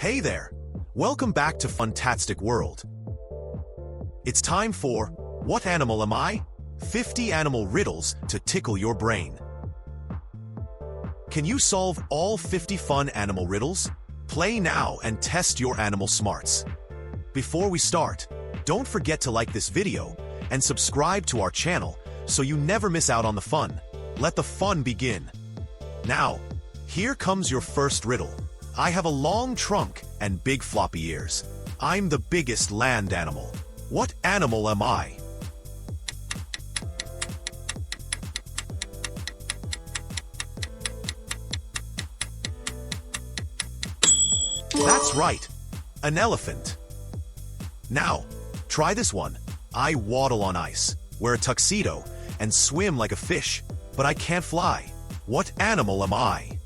Hey there! Welcome back to Funtastic World. It's time for What Animal Am I? 50 animal riddles to tickle your brain. Can you solve all 50 fun animal riddles? Play now and test your animal smarts. Before we start, don't forget to like this video and subscribe to our channel so you never miss out on the fun. Let the fun begin. Now, here comes your first riddle. I have a long trunk and big floppy ears. I'm the biggest land animal. What animal am I? That's right, an elephant. Now, try this one. I waddle on ice, wear a tuxedo, and swim like a fish, but I can't fly. What animal am I?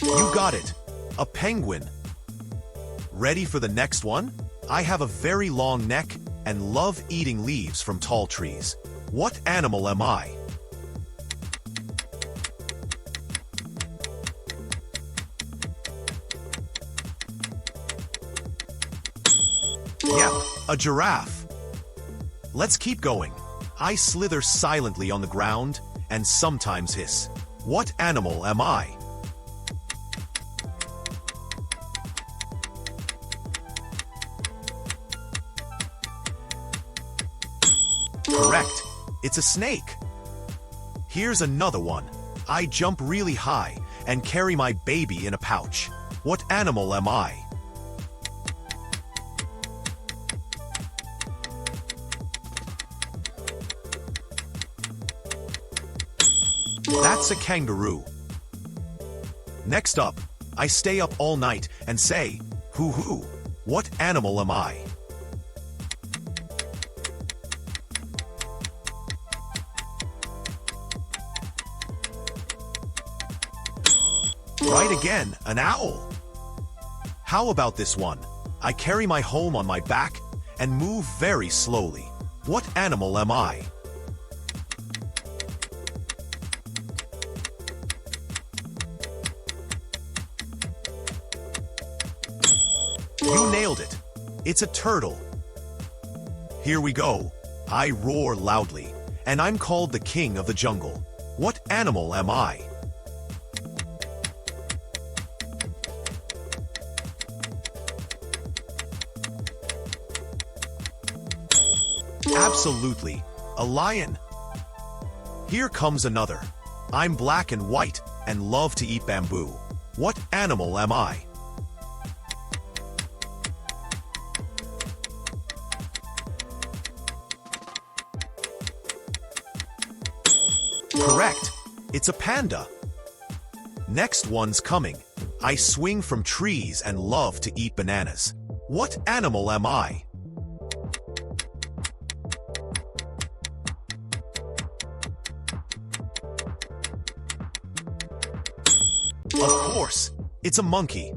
You got it, a penguin. Ready for the next one? I have a very long neck and love eating leaves from tall trees. What animal am I? Yep, a giraffe. Let's keep going. I slither silently on the ground and sometimes hiss. What animal am I? Correct. It's a snake. Here's another one. I jump really high and carry my baby in a pouch. What animal am I? That's a kangaroo. Next up, I stay up all night and say, hoo-hoo. What animal am I? Right again, an owl. How about this one? I carry my home on my back and move very slowly. What animal am I? You nailed it. It's a turtle. Here we go. I roar loudly, and I'm called the king of the jungle. What animal am I? Absolutely, a lion. Here comes another. I'm black and white and love to eat bamboo. What animal am I? Correct, it's a panda. Next one's coming. I swing from trees and love to eat bananas. What animal am I? Of course, it's a monkey.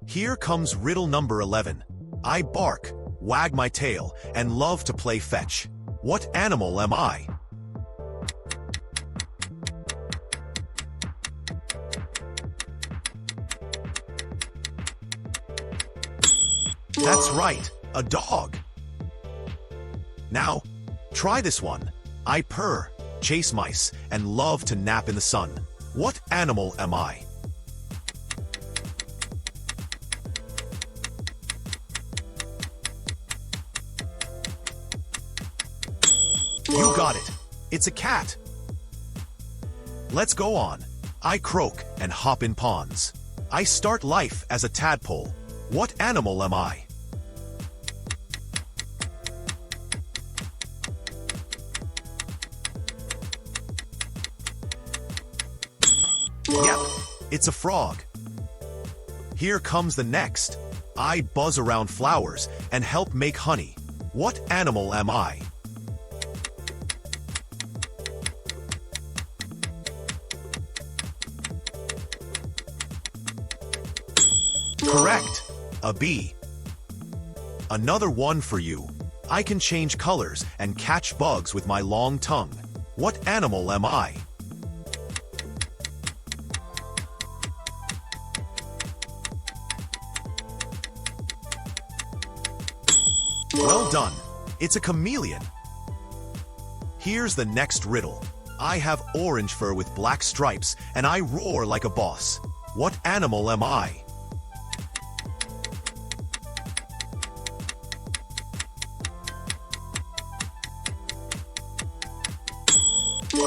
Here comes riddle number 11. I bark, wag my tail, and love to play fetch. What animal am I? That's right, a dog. Now, try this one. I purr, chase mice, and love to nap in the sun. What animal am I? You got it. It's a cat. Let's go on. I croak and hop in ponds. I start life as a tadpole. What animal am I? Yep, it's a frog. Here comes the next. I buzz around flowers and help make honey. What animal am I? Correct, a bee. Another one for you. I can change colors and catch bugs with my long tongue. What animal am I? Well done. It's a chameleon. Here's the next riddle. I have orange fur with black stripes, and I roar like a boss. What animal am I?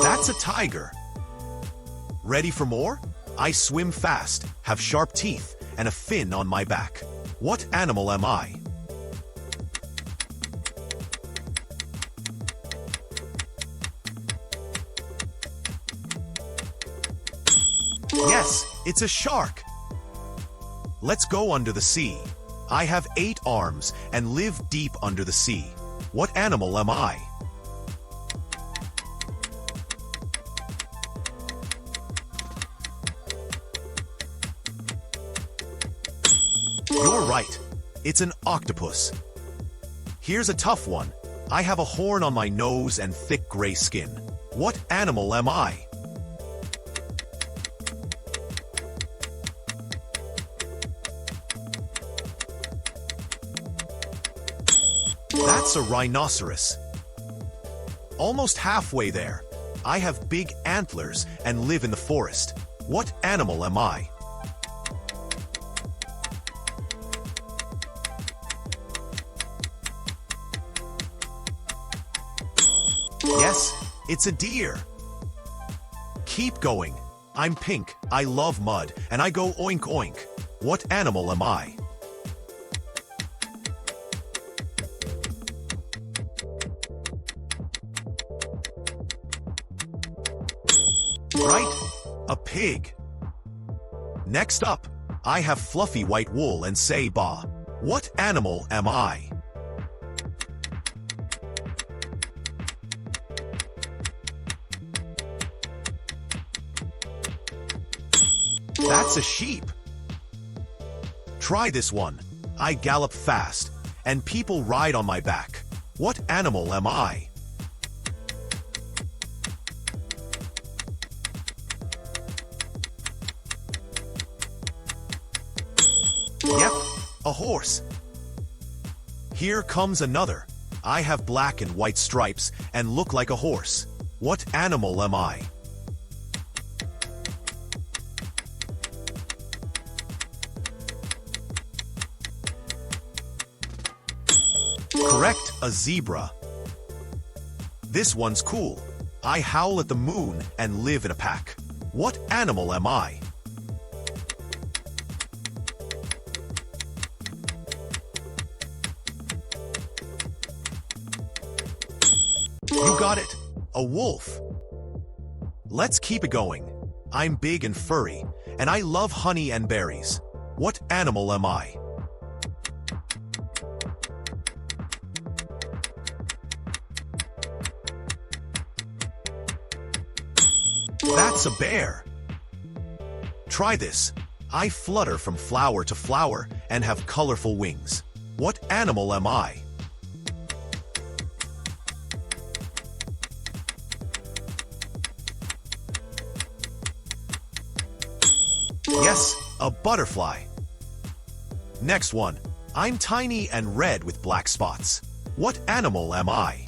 That's a tiger. Ready for more? I swim fast, have sharp teeth, and a fin on my back. What animal am I? Yes, it's a shark. Let's go under the sea. I have 8 arms and live deep under the sea. What animal am I? You're right. It's an octopus. Here's a tough one. I have a horn on my nose and thick gray skin. What animal am I? That's a rhinoceros. Almost halfway there. I have big antlers and live in the forest. What animal am I? Yes, it's a deer. Keep going. I'm pink, I love mud, and I go oink oink. What animal am I? Right? A pig. Next up, I have fluffy white wool and say ba. What animal am I? That's a sheep. Try this one. I gallop fast, and people ride on my back. What animal am I? Yep, a horse. Here comes another. I have black and white stripes and look like a horse. What animal am I? Correct, a zebra. This one's cool. I howl at the moon and live in a pack. What animal am I? You got it, a wolf. Let's keep it going. I'm big and furry, and I love honey and berries. What animal am I? That's a bear. Try this. I flutter from flower to flower and have colorful wings. What animal am I? Yes, a butterfly. Next one. I'm tiny and red with black spots. What animal am I?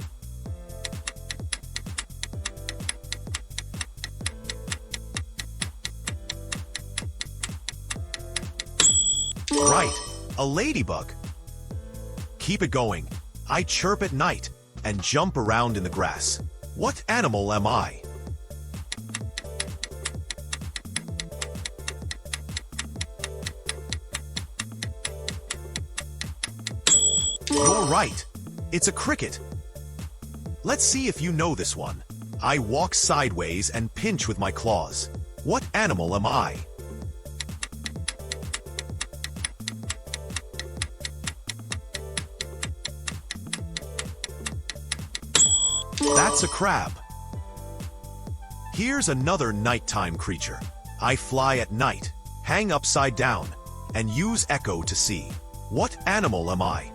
Right, a ladybug. Keep it going. I chirp at night and jump around in the grass. What animal am I? You're right. It's a cricket. Let's see if you know this one. I walk sideways and pinch with my claws. What animal am I? That's a crab. Here's another nighttime creature. I fly at night, hang upside down, and use echo to see. What animal am I?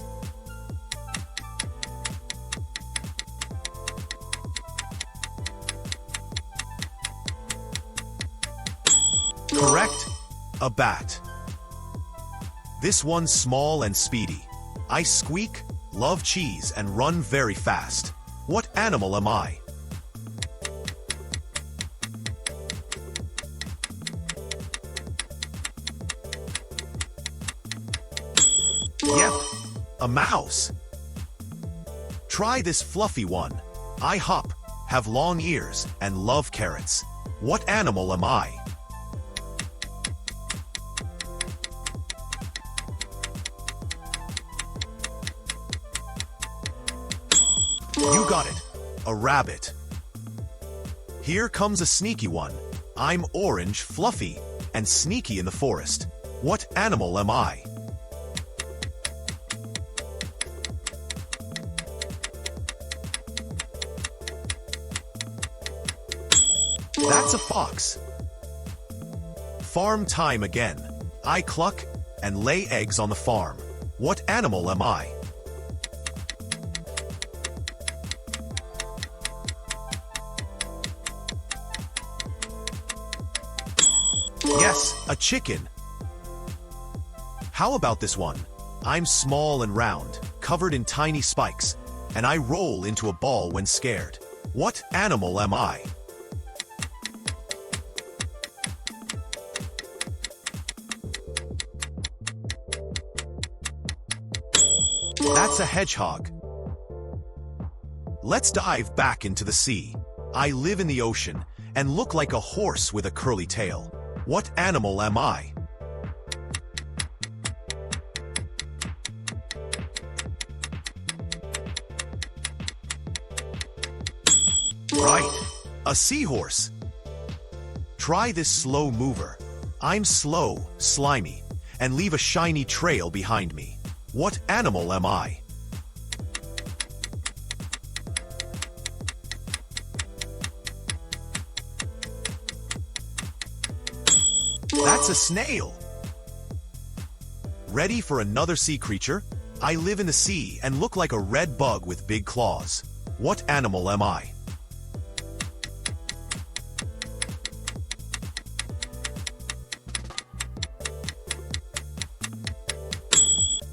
A bat. This one's small and speedy. I squeak, love cheese, and run very fast. What animal am I? Yep, a mouse. Try this fluffy one. I hop, have long ears, and love carrots. What animal am I? You got it, a rabbit. Here comes a sneaky one. I'm orange, fluffy, and sneaky in the forest. What animal am I? That's a fox. Farm time again. I cluck and lay eggs on the farm. What animal am I? Yes, a chicken. How about this one? I'm small and round, covered in tiny spikes, and I roll into a ball when scared. What animal am I? That's a hedgehog. Let's dive back into the sea. I live in the ocean and look like a horse with a curly tail. What animal am I? Right, a seahorse. Try this slow mover. I'm slow, slimy, and leave a shiny trail behind me. What animal am I? That's a snail. Ready for another sea creature? I live in the sea and look like a red bug with big claws. What animal am I?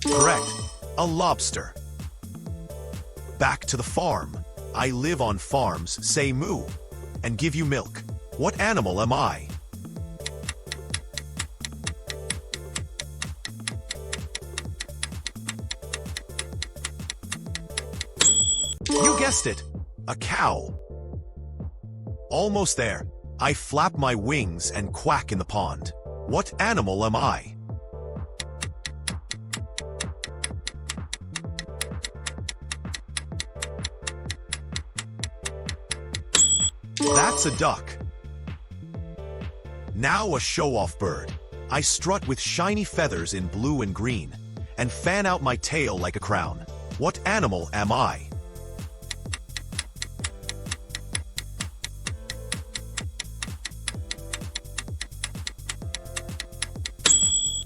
Correct, a lobster. Back to the farm. I live on farms, say moo, and give you milk. What animal am I? You guessed it, a cow. Almost there. I flap my wings and quack in the pond. What animal am I? That's a duck. Now a show-off bird. I strut with shiny feathers in blue and green, and fan out my tail like a crown. What animal am I?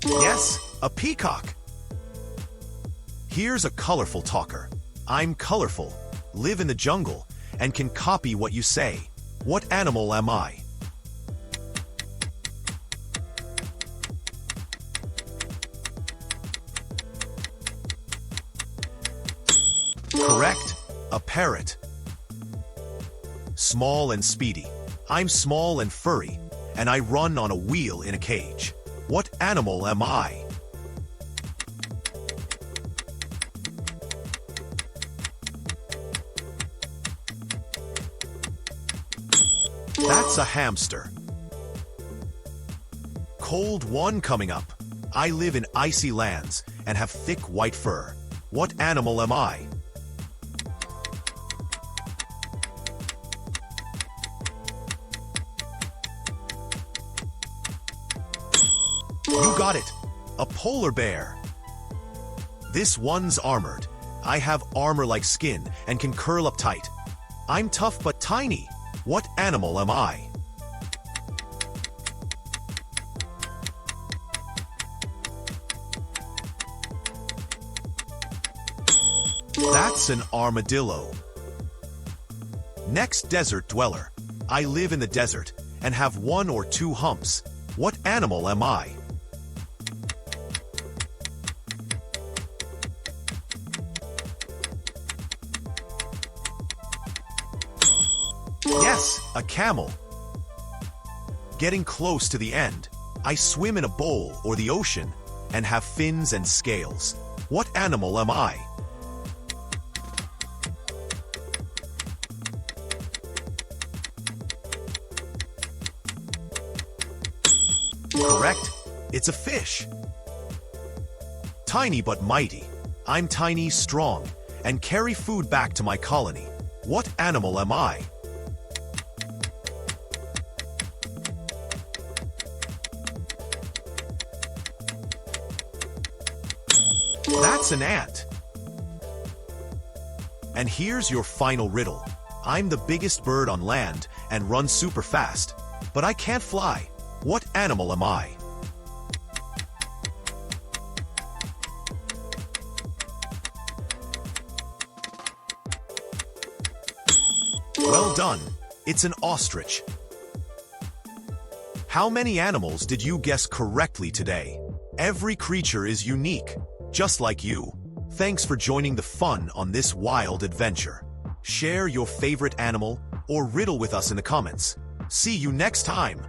Yes, a peacock. Here's a colorful talker. I'm colorful, live in the jungle, and can copy what you say. What animal am I? Correct, a parrot. Small and speedy. I'm small and furry, and I run on a wheel in a cage. What animal am I? That's a hamster. Cold one coming up. I live in icy lands and have thick white fur. What animal am I? You got it, a polar bear. This one's armored. I have armor-like skin and can curl up tight. I'm tough but tiny. What animal am I? That's an armadillo. Next desert dweller. I live in the desert and have one or two humps. What animal am I? Yes, a camel. Getting close to the end, I swim in a bowl or the ocean and have fins and scales. What animal am I? Correct. It's a fish. Tiny but mighty. I'm tiny, strong, and carry food back to my colony. What animal am I? That's an ant. And here's your final riddle. I'm the biggest bird on land and run super fast, but I can't fly. What animal am I? Well done. It's an ostrich. How many animals did you guess correctly today? Every creature is unique, just like you. Thanks for joining the fun on this wild adventure. Share your favorite animal or riddle with us in the comments. See you next time.